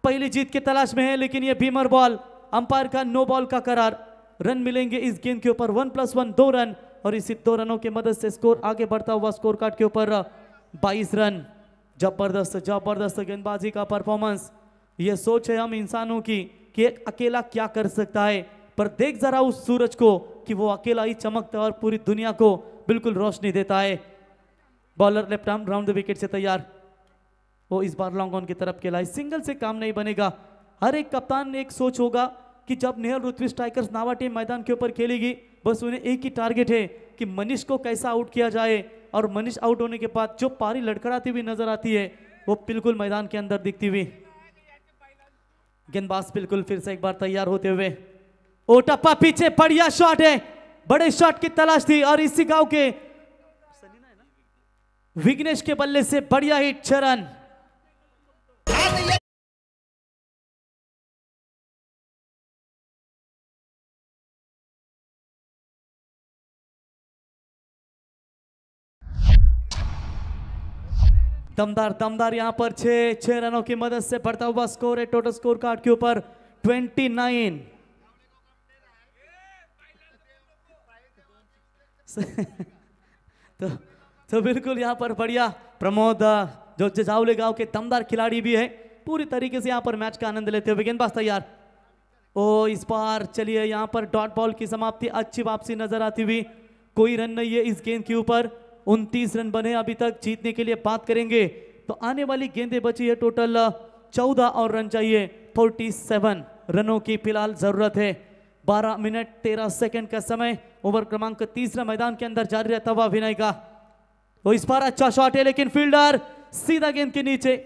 पहली जीत की तलाश में है, लेकिन ये बीमर बॉल, अंपायर का नो बॉल का करार। रन मिलेंगे इस गेंद के ऊपर 1+1 2 रन, और इसी 2 रनों की मदद से स्कोर आगे बढ़ता हुआ स्कोर कार्ड के ऊपर 22 रन। जबरदस्त गेंदबाजी का परफॉर्मेंस। ये सोच है हम इंसानों की कि एक अकेला क्या कर सकता है, पर देख जरा उस सूरज को कि वो अकेला ही चमकता है और पूरी दुनिया को बिल्कुल रोशनी देता है। Bowler left arm round the wicket से तैयार, वो इस बार लॉन्ग ऑन की तरफ खेला है। सिंगल से काम नहीं बनेगा। हर एक कप्तान ने एक सोच होगा कि जब नेहल रुतवी स्ट्राइकर्स नावा टीम मैदान के ऊपर खेलेगी, बस उन्हें एक ही टारगेट है कि मनीष को कैसा आउट किया जाए, और मनीष आउट होने के बाद जो पारी लड़खड़ाती हुई नजर आती है वो बिल्कुल मैदान के अंदर दिखती हुई। गेंदबाज बिल्कुल फिर से एक बार तैयार होते हुए, ओ टप्पा पीछे, बढ़िया शॉट है, बड़े शॉट की तलाश थी, और इसी गांव के विघ्नेश के बल्ले से बढ़िया हिट, 6 रन। दमदार दमदार यहाँ पर छह रनों की मदद से बढ़ता हुआ स्कोर है टोटल स्कोर कार्ड के ऊपर 29। तो बिल्कुल यहाँ पर बढ़िया प्रमोद जो जजावले गांव के दमदार खिलाड़ी भी है, पूरी तरीके से यहाँ पर मैच का आनंद लेते हुए गेंदबाज तैयार। ओ इस बार चलिए यहाँ पर डॉट बॉल की समाप्ति, अच्छी वापसी नजर आती हुई, कोई रन नहीं है इस गेंद के ऊपर। 29 रन बने अभी तक, जीतने के लिए बात करेंगे तो आने वाली गेंदें बची है टोटल 14 और रन चाहिए। 47 रनों की फिलहाल जरूरत है। 12 मिनट 13 सेकंड का समय ओवर क्रमांक 3 मैदान के अंदर जारी रहता हुआ विनय का। तो इस बार अच्छा शॉट है लेकिन फील्डर सीधा गेंद के नीचे,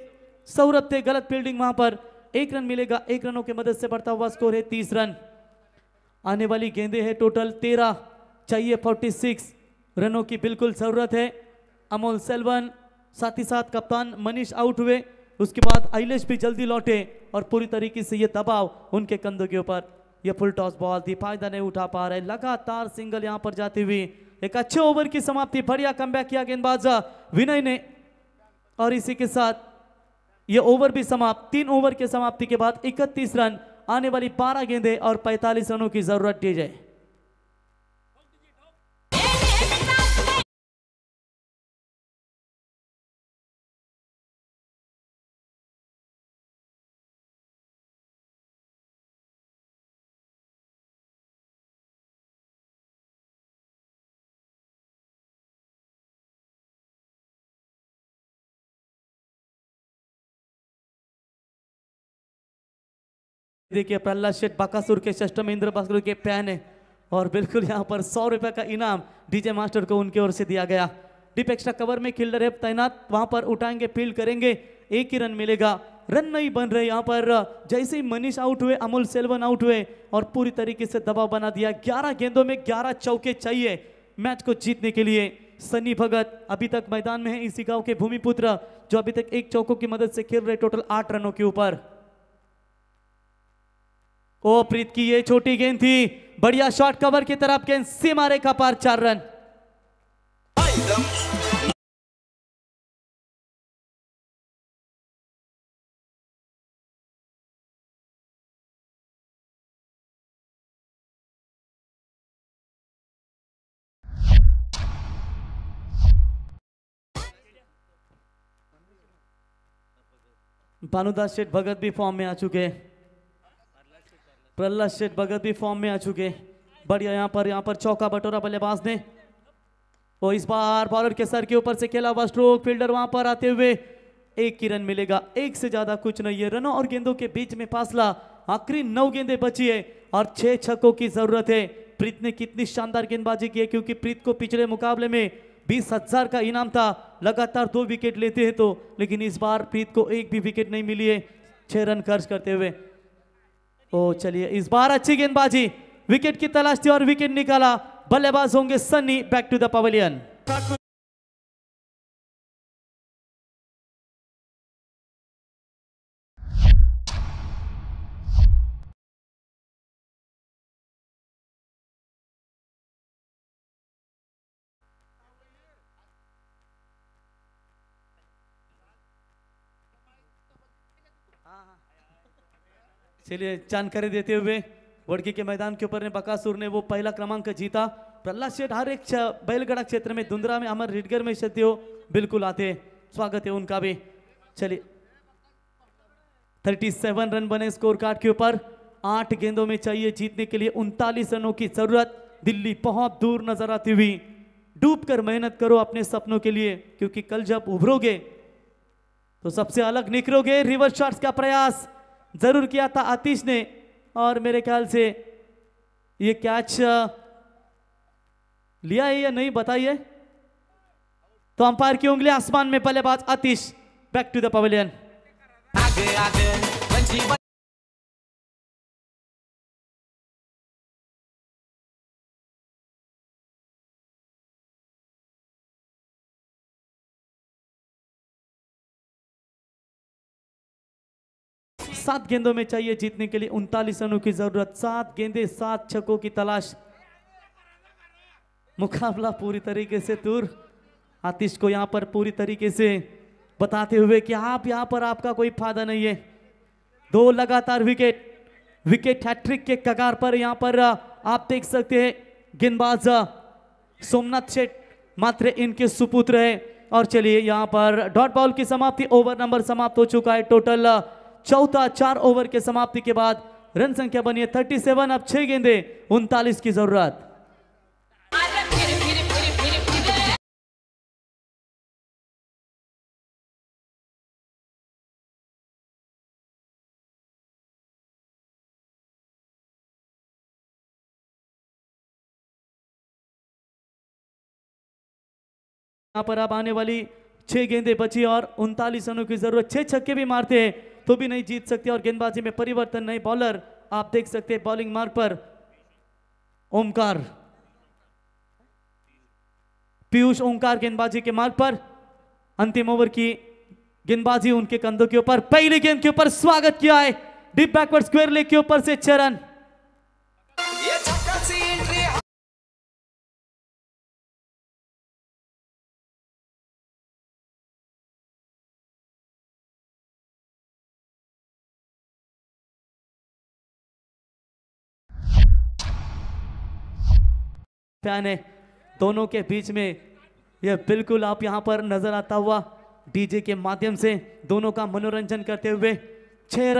सौरभ थे गलत फील्डिंग वहां पर। 1 रन मिलेगा, 1 रनों की मदद से बढ़ता हुआ स्कोर है 30 रन। आने वाली गेंदें है टोटल 13, चाहिए 46 रनों की बिल्कुल जरूरत है। अमोल सेल्वन साथ ही साथ कप्तान मनीष आउट हुए, उसके बाद आइलेश भी जल्दी लौटे और पूरी तरीके से ये दबाव उनके कंधों के ऊपर। ये फुल टॉस बॉल थी, फायदा नहीं उठा पा रहे, लगातार सिंगल यहां पर जाती हुई एक अच्छे ओवर की समाप्ति, बढ़िया कमबैक किया गेंदबाज विनय ने और इसी के साथ ये ओवर भी समाप्त। 3 ओवर के समाप्ति के बाद 31 रन, आने वाली 12 गेंदें और 45 रनों की जरूरत दी जाए। देखिए प्रहलाद शेठ बाकासुर के षष्टमेंद्र बाकासुर के पैन है और बिल्कुल यहाँ पर 100 रुपए का इनाम डीजे मास्टर को उनकी ओर से दिया गया। डीप एक्स्ट्रा कवर में फील्डर है तैनात, वहां पर उठाएंगे, फील्ड करेंगे, 1 ही रन मिलेगा, रन नहीं बन रहे यहाँ पर। जैसे ही मनीष आउट हुए, अमोल सेल्वन आउट हुए और पूरी तरीके से दबाव बना दिया। 11 गेंदों में 11 चौके चाहिए मैच को जीतने के लिए। सनी भगत अभी तक मैदान में है, इसी गांव के भूमिपुत्र, जो अभी तक 1 चौकों की मदद से खेल रहे टोटल 8 रनों के ऊपर। ओ प्रीत की ये छोटी गेंद थी, बढ़िया शॉट कवर की तरफ, गेंद सीमा रेखा पार, 4 रन। भानुदास शेठ भगत भी फॉर्म में आ चुके हैं, प्रहलाद शेठ भगत भी फॉर्म में आ चुके। बढ़िया यहाँ पर चौका बटोरा बल्लेबाज ने और इस बार बॉलर के सर के ऊपर से खेला हुआ स्ट्रोक, फील्डर वहां पर आते हुए 1 ही रन मिलेगा, 1 से ज्यादा कुछ नहीं है। रनों और गेंदों के बीच में फासला, आखिरी 9 गेंदें बची है और 6 छक्कों की जरूरत है। प्रीत ने कितनी शानदार गेंदबाजी की है, क्योंकि प्रीत को पिछले मुकाबले में 20,000 का इनाम था, लगातार 2 विकेट लेते हैं तो, लेकिन इस बार प्रीत को 1 भी विकेट नहीं मिली है 6 रन खर्च करते हुए। ओ चलिए इस बार अच्छी गेंदबाजी, विकेट की तलाश थी और विकेट निकाला। बल्लेबाज होंगे Sunny, back to the pavilion. चलिए जानकारी देते हुए, वड़की के मैदान के ऊपर ने बकासुर ने वो पहला क्रमांक जीता। प्रहलाद शेठ हर एक बैलगढ़ा क्षेत्र में, दुंदरा में, अमर रिडगर में सत्यो बिल्कुल आते, स्वागत है उनका भी। चलिए 37 रन बने स्कोर कार्ड के ऊपर, 8 गेंदों में चाहिए जीतने के लिए 39 रनों की जरूरत। दिल्ली बहुत दूर नजर आती हुई, डूब कर मेहनत करो अपने सपनों के लिए, क्योंकि कल जब उभरोगे तो सबसे अलग निकलोगे। रिवर्स शॉट्स का प्रयास जरूर किया था आतिश ने और मेरे ख्याल से ये कैच लिया है या नहीं बताइए। तो अंपायर की उंगली आसमान में, बल्लेबाज आतिश, बैक टू द पवेलियन। आगे आगे बंसी 7 गेंदों में चाहिए जीतने के लिए 39 रनों की जरूरत। 7 गेंदें 7 छक्कों की तलाश। मुकाबला पूरी तरीके से दूर। आतिश को यहां पर पूरी तरीके से बताते हुए कि आप यहाँ पर आपका कोई फायदा नहीं है। 2 लगातार विकेट हैट्रिक के कगार पर यहाँ पर आप देख सकते हैं गेंदबाज सोमनाथ शेठ मात्र इनके सुपुत्र है। और चलिए यहाँ पर डॉट बॉल की समाप्ति, ओवर नंबर समाप्त हो चुका है। टोटल चौथा 4 ओवर के समाप्ति के बाद रन संख्या बनी है 37। अब 6 गेंदे 39 की जरूरत। यहाँ पर अब आने वाली 6 गेंदें बची और 39 रनों की जरूरत। 6 छक्के भी मारते हैं तो भी नहीं जीत सकते और गेंदबाजी में परिवर्तन नहीं। बॉलर आप देख सकते हैं बॉलिंग मार्ग पर ओमकार, पीयूष ओमकार गेंदबाजी के मार्ग पर। अंतिम ओवर की गेंदबाजी उनके कंधों के ऊपर। पहली गेंद के ऊपर स्वागत किया है डीप बैकवर्ड स्क्वायर लेग के ऊपर से 6 रन। ये छक्का सी एंट्री फैन है दोनों के बीच में, यह बिल्कुल आप यहां पर नजर आता हुआ डीजे के माध्यम से दोनों का मनोरंजन करते हुए। 6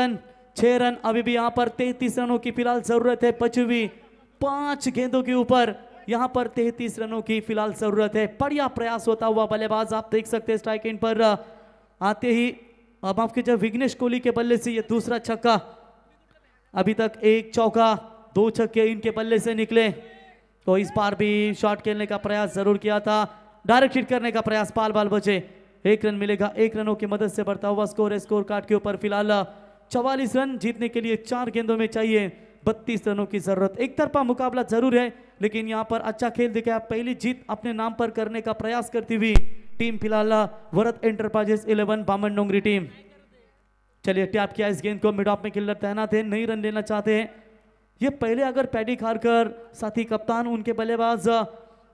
रन अभी भी यहां पर 33 रनों की फिलहाल जरूरत है। बची हुई 5 गेंदों के ऊपर यहां पर 33 रनों की फिलहाल जरूरत है। बढ़िया प्रयास होता हुआ बल्लेबाज आप देख सकते हैं स्ट्राइक एंड पर आते ही माफ कीजिए विघ्नेश कोहली के बल्ले से यह दूसरा छक्का। अभी तक 1 चौका 2 छक्के इनके बल्ले से निकले। तो इस बार भी शॉट खेलने का प्रयास जरूर किया था, डायरेक्ट हिट करने का प्रयास, पाल बाल बचे। 1 रन मिलेगा 1 रनों की मदद से बढ़ता हुआ स्कोर है। स्कोर कार्ड के ऊपर फिलहाल 44 रन जीतने के लिए 4 गेंदों में चाहिए 32 रनों की जरूरत। एक तरफा मुकाबला जरूर है लेकिन यहाँ पर अच्छा खेल दिखाया। पहली जीत अपने नाम पर करने का प्रयास करती हुई टीम फिलहाल वरद एंटरप्राइजेस 11 बामन डोंगरी टीम। चलिए टैप किया इस गेंद को, मिड ऑफ में किलर तैनात है, नहीं रन लेना चाहते हैं। ये पहले अगर पैडी खारकर साथी कप्तान उनके बल्लेबाज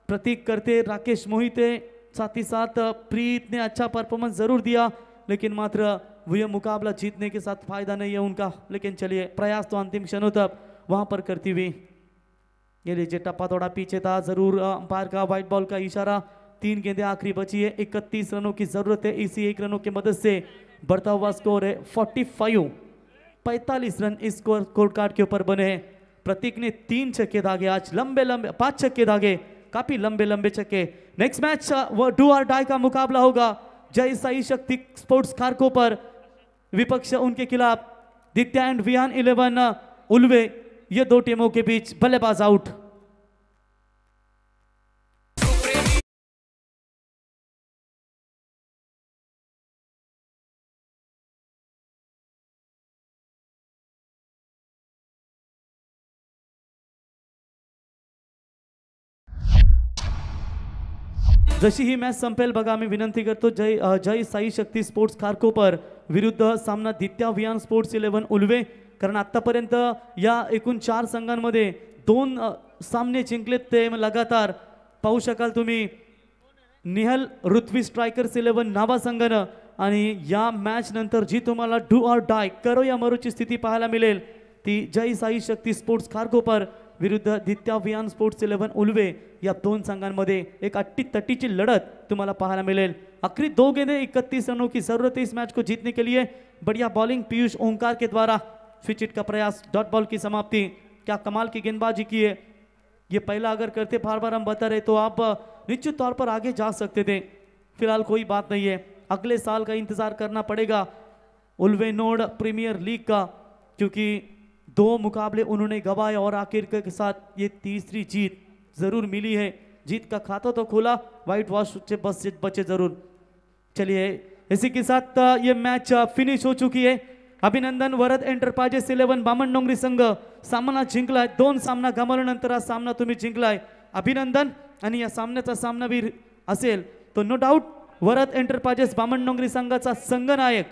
प्रतीक करते, राकेश मोहिते साथ ही साथ प्रीत ने अच्छा परफॉर्मेंस जरूर दिया लेकिन मात्र वह मुकाबला जीतने के साथ फायदा नहीं है उनका। लेकिन चलिए प्रयास तो अंतिम क्षणों तक वहां पर करती हुई। ये लीजिए टप्पा थोड़ा पीछे था, जरूर अंपायर का व्हाइट बॉल का इशारा। 3 गेंदें आखिरी बची है, 31 रनों की जरूरत है। इसी 1 रनों की मदद से बढ़ता हुआ स्कोर है 45 रन इस स्कोर कार्ड के ऊपर बने हैं। प्रतीक ने 3 छक्के दागे आज, लंबे 5 छक्के दागे, काफी लंबे छक्के। नेक्स्ट मैच वो डू और डाई का मुकाबला होगा। जय साई शक्ति स्पोर्ट्स खारको पर विपक्ष उनके खिलाफ दित्या एंड विहान 11 उल्वे। ये 2 टीमों के बीच बल्लेबाज आउट। जशी ही मॅच संपेल बघा, मी विनंती करतो जय साई शक्ती स्पोर्ट्स खारकोपर विरुद्ध सामना दित्या विहान स्पोर्ट्स 11 उल्वे। कारण आतापर्यंत या एकूण 4 संघांमध्ये 2 सामने जिंकलेत ते लगातार पाहू शकाल तुम्ही। निहल ऋत्वी स्ट्रायकर्स 11 नावा संघानं आणि या मॅच नंतर जी तुम्हाला डू और डाय करो या मरोची स्थिती पाहायला मिळेल ती जय साई शक्ती स्पोर्ट्स खारकोपर विरुद्ध दित्या विहान स्पोर्ट्स 11 उल्वे या 2 संघांमध्ये एक अट्टी-तट्टीची लड़त तुम्हाला पाहायला मिलेल। आखिरी 2 गेंदें 31 रनों की जरूरत है इस मैच को जीतने के लिए। बढ़िया बॉलिंग पीयूष ओंकार के द्वारा, स्विच हिट का प्रयास, डॉट बॉल की समाप्ति। क्या कमाल की गेंदबाजी की है। ये पहला अगर करते बार हम बता रहे तो आप निश्चित तौर पर आगे जा सकते थे। फिलहाल कोई बात नहीं है, अगले साल का इंतजार करना पड़ेगा उल्वे नोड प्रीमियर लीग का, क्योंकि 2 मुकाबले उन्होंने गवाए और आखिर के साथ ये तीसरी जीत जरूर मिली है। जीत का खाता तो खोला, व्हाइट वॉश से बचे जरूर। चलिए इसी के साथ ये मैच फिनिश हो चुकी है। अभिनंदन वरद एंटरप्राइजेस 11 बामणडोंगरी संघ सामना जिंकलाय। 2 सामना गमावल्यानंतर हा सामना तुम्ही जिंकलाय, अभिनंदन। आणि या सामन्याचा सामनावीर असेल तो नो डाऊट वरद एंटरप्राइजेस बामणडोंगरी संघाचा संघनायक